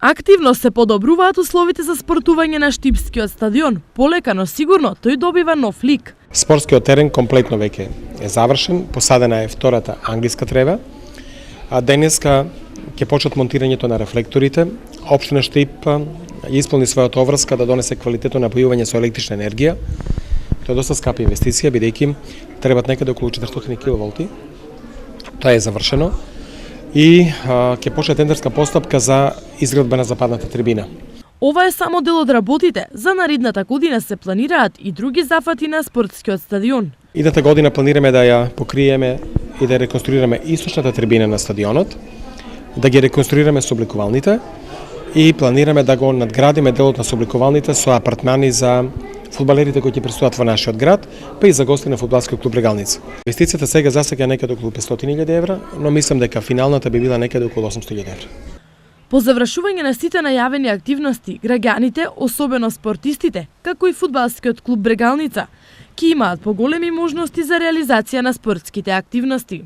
Активно се подобруваат условите за спортување на Штипскиот стадион. Полека, но сигурно, тој добива нов лик. Спортскиот терен комплетно веќе е завршен, посадена е втората англиска трева, а денеска ќе почнат монтирањето на рефлекторите. Општина Штип ја исполни својата обврска да донесе квалитетно напојување со електрична енергија. Тоа е доста скапа инвестиција, бидејќи требат некаде околу 400 киловолти. Тоа е завршено и ќе почне тендерска постапка за изградба на западната трибина. Ова е само дел од работите. За наредната година се планираат и други зафати на спортскиот стадион. Идната година планираме да ја покриеме и да реконструираме источната трибина на стадионот, да ги реконструираме собликувалните и планираме да го надградиме делот на собликувалните со апартмани за фудбалерите кои ќе пресуват во нашиот град, па и за гости на фудбалскиот клуб Брегалница. Инвестицијата сега засега е некаде околу 500.000 евра, но мислам дека финалната би била некаде околу 800.000 евра. По завршување на сите најавени активности, граѓаните, особено спортистите, како и фудбалскиот клуб Брегалница, ќе имаат поголеми можности за реализација на спортските активности.